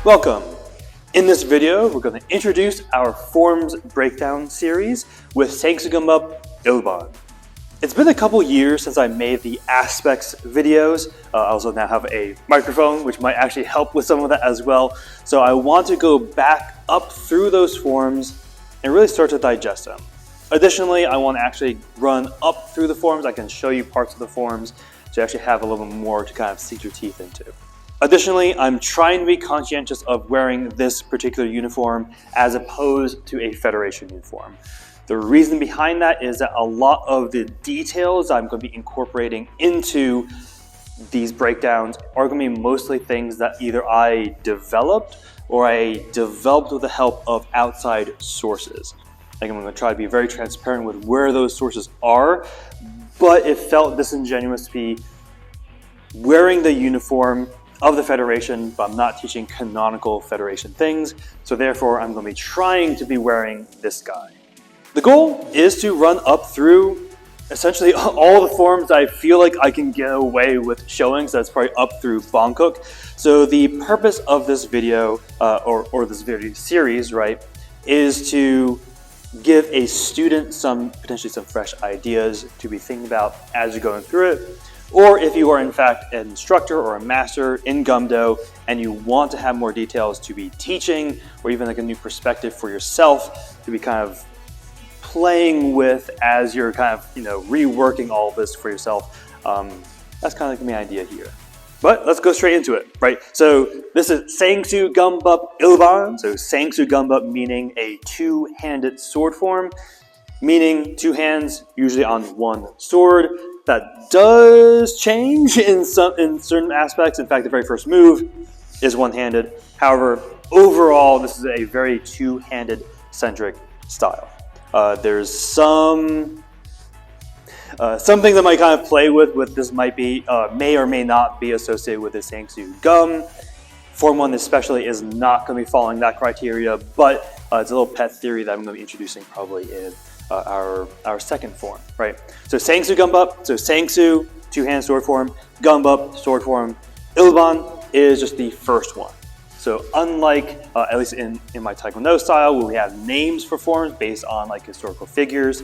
Welcome! In this video, we're going to introduce our forms breakdown series with Ssangsu Geombup Ilban. It's been a couple years since I made the aspects videos. I also now have a microphone, which might actually help with some of that as well. So I want to go back up through those forms and really start to digest them. Additionally, I want to actually run up through the forms. I can show you parts of the forms to actually have a little bit more to kind of sink your teeth into. Additionally, I'm trying to be conscientious of wearing this particular uniform as opposed to a Federation uniform. The reason behind that is that a lot of the details I'm going to be incorporating into these breakdowns are going to be mostly things that either I developed or I developed with the help of outside sources. I'm going to try to be very transparent with where those sources are, but it felt disingenuous to be wearing the uniform of the Federation, but I'm not teaching canonical Federation things, so therefore I'm going to be trying to be wearing this guy. The goal is to run up through essentially all the forms I feel like I can get away with showing, so that's probably up through Bangkok. So the purpose of this video, or this video series, right, is to give a student potentially some fresh ideas to be thinking about as you're going through it. Or if you are in fact an instructor or a master in Gumdo and you want to have more details to be teaching, or even like a new perspective for yourself to be kind of playing with as you're kind of, reworking all of this for yourself, that's kind of like my idea here. But let's go straight into it, right? So this is Ssangsu Geombup Ilban. So Ssangsu Geombup meaning a two-handed sword form, meaning two hands usually on one sword. That does change in certain aspects. In fact, the very first move is one-handed. However, overall, this is a very two-handed centric style. There's some things I might kind of play with this might be, may or may not be associated with the Ssangsu Gum. Form 1 especially is not going to be following that criteria, but it's a little pet theory that I'm going to be introducing probably in our second form, right? So Ssangsu Geombup, so Ssangsu, two-hand sword form, Geombup, sword form, Ilban is just the first one. So unlike, at least in my Taekwondo style, where we have names for forms based on like historical figures,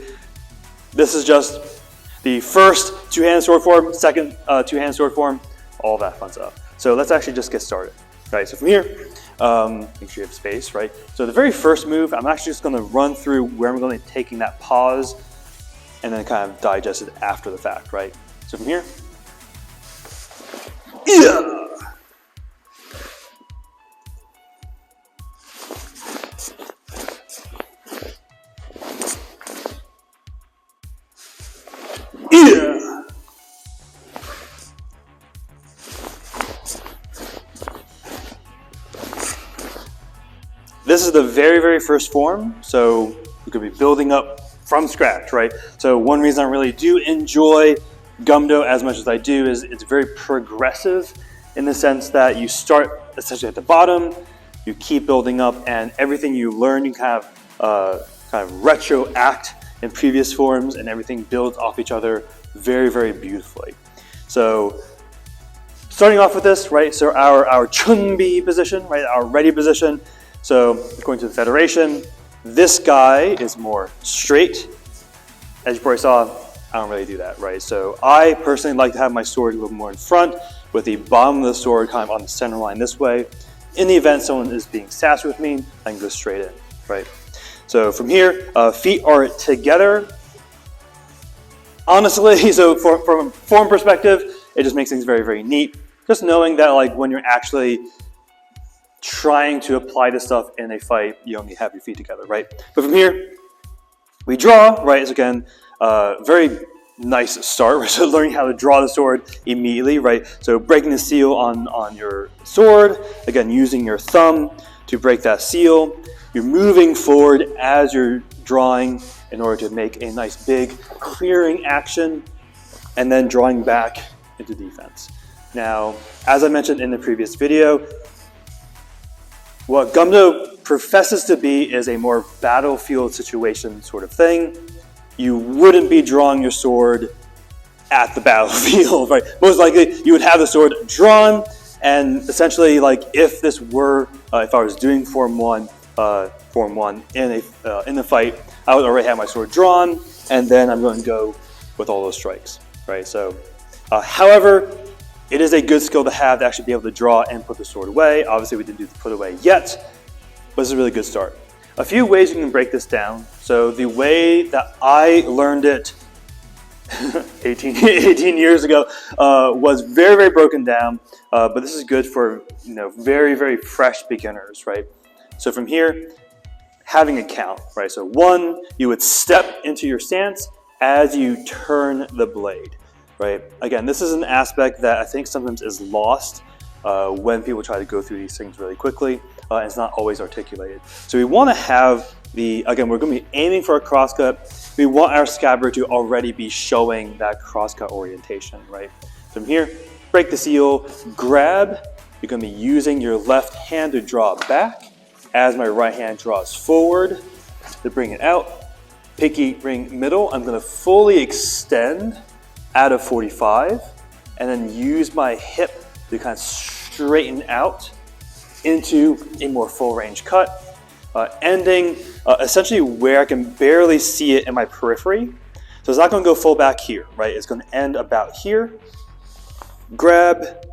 this is just the first two-hand sword form, second two-hand sword form, all that fun stuff. So let's actually just get started, right? So from here, make sure you have space, right? So the very first move, I'm actually just going to run through where I'm going to be taking that pause and then kind of digest it after the fact, right? So from here, yeah. This is the very, very first form, so we could be building up from scratch, right? So one reason I really do enjoy Gumdo as much as I do is it's very progressive in the sense that you start essentially at the bottom, you keep building up, and everything you learn, you kind of retroact in previous forms, and everything builds off each other very, very beautifully. So starting off with this, right? So our Chunbi position, right? Our ready position. So according to the Federation, this guy is more straight. As you probably saw, I don't really do that, right? So I personally like to have my sword a little more in front with the bottom of the sword kind of on the center line this way. In the event someone is being sassy with me, I can go straight in, right? So from here, feet are together. Honestly, so from a form perspective, it just makes things very, very neat. Just knowing that like when you're actually trying to apply this stuff in a fight, you only have your feet together, right? But from here, we draw, right? So again, very nice start, right? So learning how to draw the sword immediately, right? So breaking the seal on your sword, again, using your thumb to break that seal. You're moving forward as you're drawing in order to make a nice big clearing action, and then drawing back into defense. Now, as I mentioned in the previous video, what Gumdo professes to be is a more battlefield situation sort of thing. You wouldn't be drawing your sword at the battlefield, right? Most likely you would have the sword drawn And essentially, like if this were, if I was doing Form 1 in the fight, I would already have my sword drawn, and then I'm going to go with all those strikes, right? So, however, it is a good skill to have to actually be able to draw and put the sword away. Obviously, we didn't do the put away yet, but it's a really good start. A few ways you can break this down. So the way that I learned it 18 years ago was very, very broken down, but this is good for very, very fresh beginners, right? So from here, having a count, right? So 1, you would step into your stance as you turn the blade, right? Again, this is an aspect that I think sometimes is lost when people try to go through these things really quickly. And it's not always articulated. So we want to have again, we're going to be aiming for a crosscut. We want our scabbard to already be showing that crosscut orientation, right? From here, break the seal, grab. You're going to be using your left hand to draw back as my right hand draws forward to bring it out. Pinky ring middle, I'm going to fully extend out of 45 and then use my hip to kind of straighten out into a more full range cut. Ending essentially where I can barely see it in my periphery. So it's not going to go full back here, right? It's going to end about here. Grab,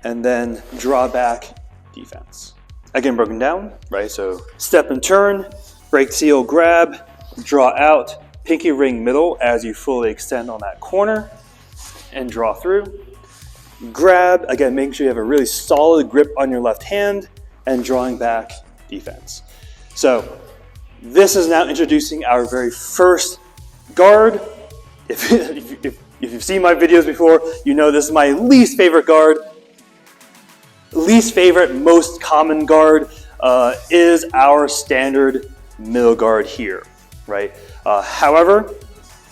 and then draw back, defense. Again, broken down, right? So step and turn, break seal, grab, draw out, pinky ring middle as you fully extend on that corner, and draw through. Grab, again, making sure you have a really solid grip on your left hand, and drawing back, defense. So this is now introducing our very first guard. If you've seen my videos before, you know this is my least favorite guard. Least favorite, most common guard is our standard middle guard here, right? However,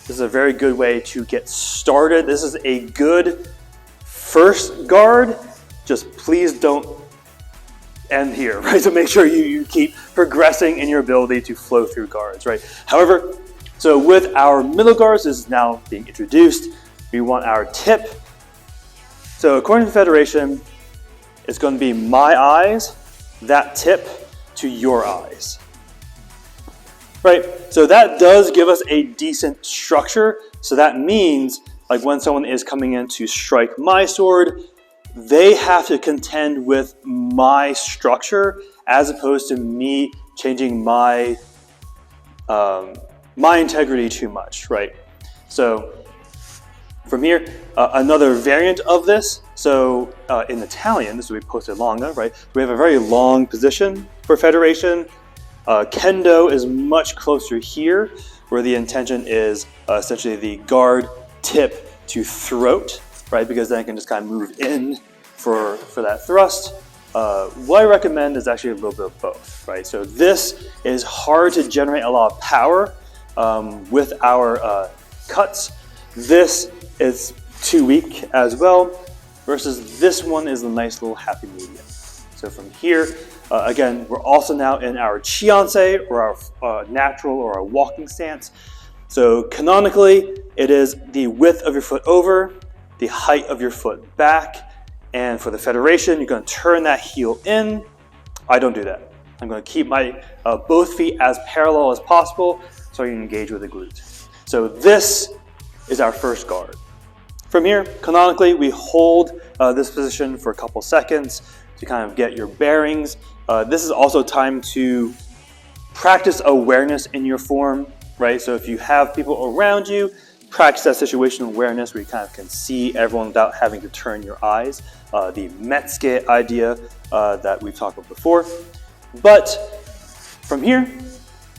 this is a very good way to get started. This is a good first guard. Just please don't end here, right? So make sure you keep progressing in your ability to flow through guards, right? However, so with our middle guards, this is now being introduced. We want our tip. So according to the Federation, it's going to be my eyes, that tip to your eyes, right? So that does give us a decent structure. So that means like when someone is coming in to strike my sword, they have to contend with my structure as opposed to me changing my my integrity too much, right? So from here, another variant of this. So in Italian, this would be poste longa, right? We have a very long position for Federation. Kendo is much closer here, where the intention is essentially the guard tip to throat, right? Because then I can just kind of move in for that thrust. What I recommend is actually a little bit of both, right? So this is hard to generate a lot of power with our cuts. This is too weak as well, versus this one is a nice little happy medium. So from here, again, we're also now in our Chianse, or our natural or our walking stance. So canonically, it is the width of your foot over, the height of your foot back, and for the Federation, you're going to turn that heel in. I don't do that. I'm going to keep my both feet as parallel as possible so I can engage with the glute. So this is our first guard. From here, canonically, we hold this position for a couple seconds to kind of get your bearings. This is also time to practice awareness in your form, right? So if you have people around you, practice that situational awareness where you kind of can see everyone without having to turn your eyes. The Metsuke idea that we've talked about before. But from here,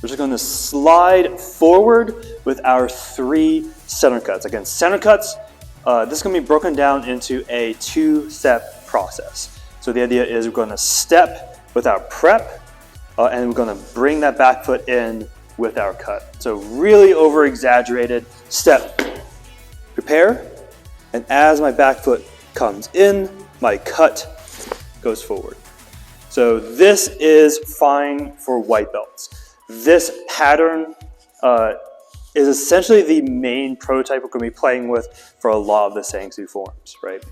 we're just going to slide forward with our 3 center cuts. Again, center cuts, this is going to be broken down into a 2-step process. So the idea is we're going to step with our prep, and we're going to bring that back foot in with our cut. So really over exaggerated step, prepare, and as my back foot comes in, my cut goes forward. So this is fine for white belts. This pattern is essentially the main prototype we're going to be playing with for a lot of the Ssangsu forms, right?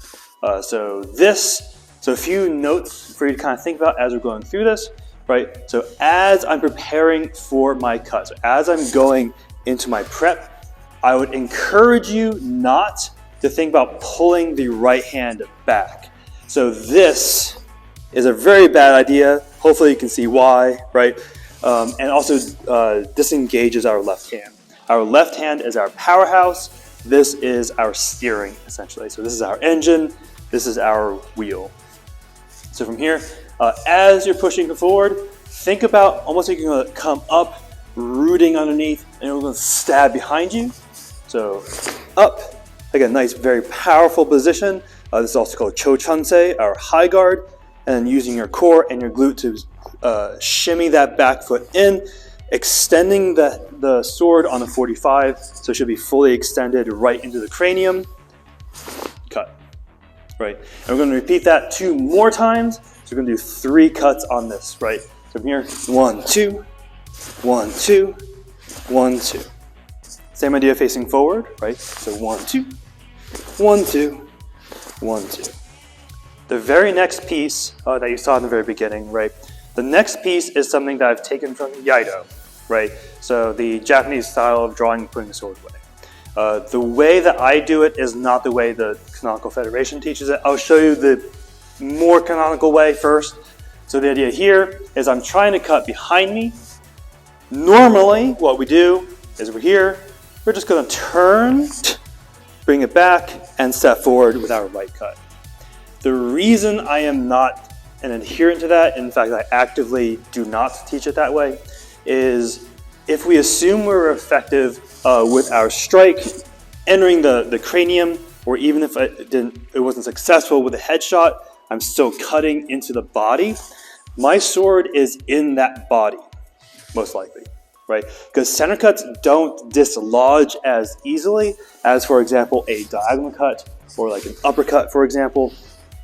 So this So a few notes for you to kind of think about as we're going through this, right? So as I'm preparing for my cut, so as I'm going into my prep, I would encourage you not to think about pulling the right hand back. So this is a very bad idea. Hopefully you can see why, right? And also disengages our left hand. Our left hand is our powerhouse. This is our steering, essentially. So this is our engine. This is our wheel. So from here, as you're pushing forward, think about almost like you're going to come up, rooting underneath, and you're going to stab behind you. So up, again, nice, very powerful position. This is also called Cho Chunse, our high guard, and using your core and your glute to shimmy that back foot in, extending the sword on the 45, so it should be fully extended right into the cranium. Cut. Right, and we're going to repeat that 2 more times. So we're going to do 3 cuts on this, right? So from here, 1, 2, 1, 2, 1, 2. Same idea facing forward, right? So 1, 2, 1, 2, 1, 2. The very next piece that you saw in the very beginning, right? The next piece is something that I've taken from Iaido, right? So the Japanese style of drawing and putting the sword away. The way that I do it is not the way the Canonical Federation teaches it. I'll show you the more canonical way first. So the idea here is I'm trying to cut behind me. Normally, what we do is we're here. We're just going to turn, bring it back, and step forward with our right cut. The reason I am not an adherent to that, in fact, I actively do not teach it that way, is if we assume we're effective with our strike, entering the cranium, or even if it wasn't successful with a headshot, I'm still cutting into the body. My sword is in that body, most likely, right? Because center cuts don't dislodge as easily as, for example, a diagonal cut or like an uppercut, for example.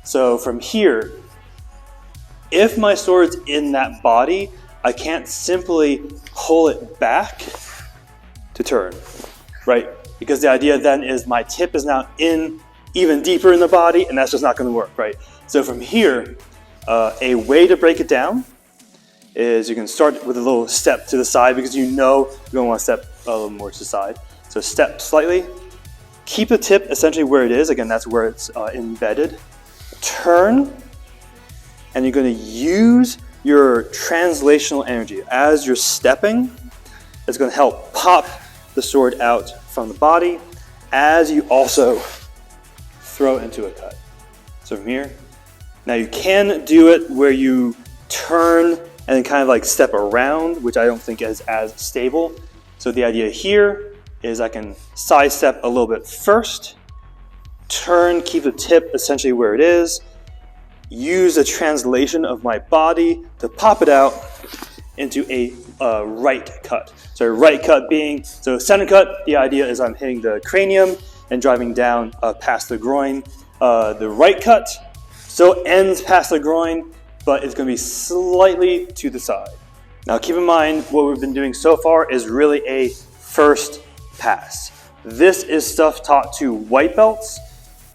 So from here, if my sword's in that body, I can't simply pull it back to turn, right? Because the idea then is my tip is now in even deeper in the body, and that's just not going to work, right? So from here, a way to break it down is you can start with a little step to the side because you know you're going to want to step a little more to the side. So step slightly, keep the tip essentially where it is. Again, that's where it's embedded. Turn, and you're going to use your translational energy. As you're stepping, it's going to help pop the sword out from the body as you also throw into a cut. So from here, now you can do it where you turn and then kind of like step around, which I don't think is as stable. So the idea here is I can sidestep a little bit first, turn, keep the tip essentially where it is, use a translation of my body to pop it out into a right cut. So right cut being, so center cut, the idea is I'm hitting the cranium and driving down past the groin. The right cut still ends past the groin, but it's going to be slightly to the side. Now keep in mind, what we've been doing so far is really a first pass. This is stuff taught to white belts.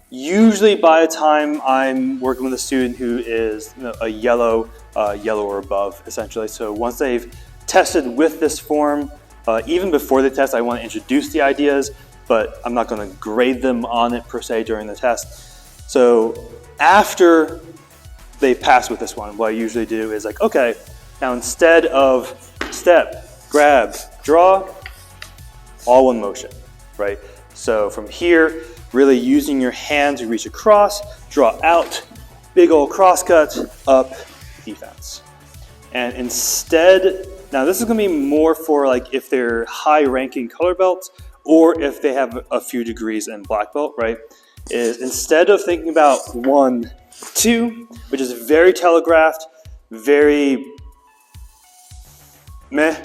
Usually by the time I'm working with a student who is a yellow or above, essentially. So once they've tested with this form, even before the test, I want to introduce the ideas, but I'm not going to grade them on it per se during the test. So after they pass with this one, what I usually do is like, okay, now instead of step, grab, draw, all one motion, right? So from here, really using your hand to reach across, draw out, big old cross cut, up, defense. And instead, now this is going to be more for like if they're high ranking color belts or if they have a few degrees in black belt, right? Is instead of thinking about 1, 2, which is very telegraphed, very meh,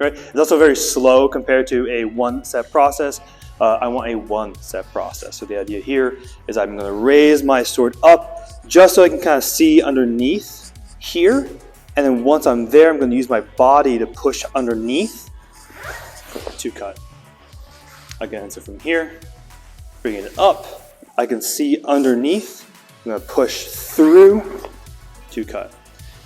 right? It's also very slow compared to a 1-step process. I want a 1-step process. So the idea here is I'm going to raise my sword up just so I can kind of see underneath here. And then once I'm there, I'm going to use my body to push underneath to cut. Again, so from here, bringing it up, I can see underneath going to push through to cut.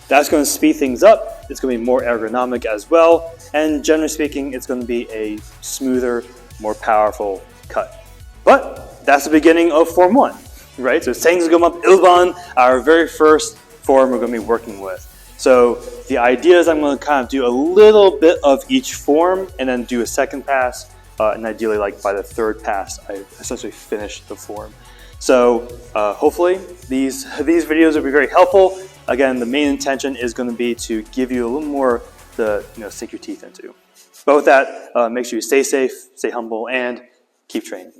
That's going to speed things up. It's going to be more ergonomic as well. And generally speaking, it's going to be a smoother, more powerful cut. But that's the beginning of Form 1, right? So Ssangsu Geombup Ilban, our very first form we're going to be working with. So the idea is I'm going to kind of do a little bit of each form and then do a second pass. And ideally, like by the third pass, I essentially finish the form. So hopefully these videos will be very helpful. Again, the main intention is going to be to give you a little more to sink your teeth into. But with that, make sure you stay safe, stay humble, and keep training.